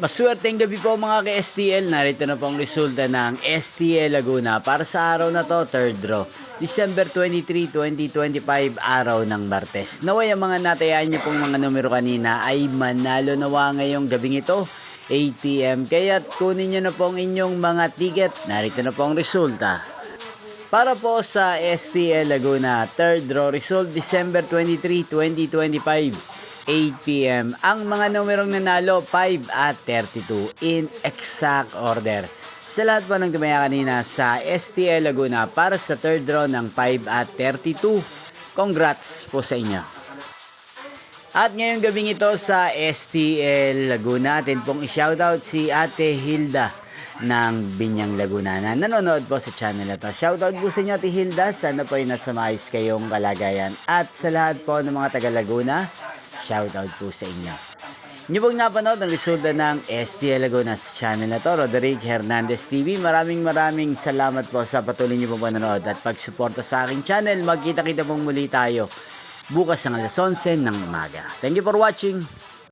Maswerteng gabi po mga ka-STL. Narito na po ang resulta ng STL Laguna para sa araw na to, third draw. December 23, 2025, araw ng Martes. Naway ang mga natayaan niyo pong mga numero kanina ay manalo nawa ngayong gabing ito, 8 p.m. Kaya't kunin niyo na po ang inyong mga ticket. Narito na po ang resulta. Para po sa STL Laguna, third draw result December 23, 2025. 8 p.m. Ang mga numerong nanalo, 5 at 32 in exact order. Sa lahat po ng tumaya kanina sa STL Laguna para sa third draw ng 5 at 32, congrats po sa inyo. At ngayong gabing ito sa STL Laguna, atin pong i-shoutout si Ate Hilda ng Binyang Laguna na nanonood po sa channel na to. Shoutout po sa inyo Ate Hilda, sana po ay nasa maayos kayong kalagayan. At sa lahat po ng mga taga Laguna, shoutout po sa inyo. Inyo pong napanood ang resulta ng STL Laguna sa channel na to, Roderick Hernandez TV. Maraming salamat po sa patuloy niyo pong panonood at pagsuporta sa aking channel. Magkita-kita pong muli tayo bukas ng alas 11 ng umaga. Thank you for watching.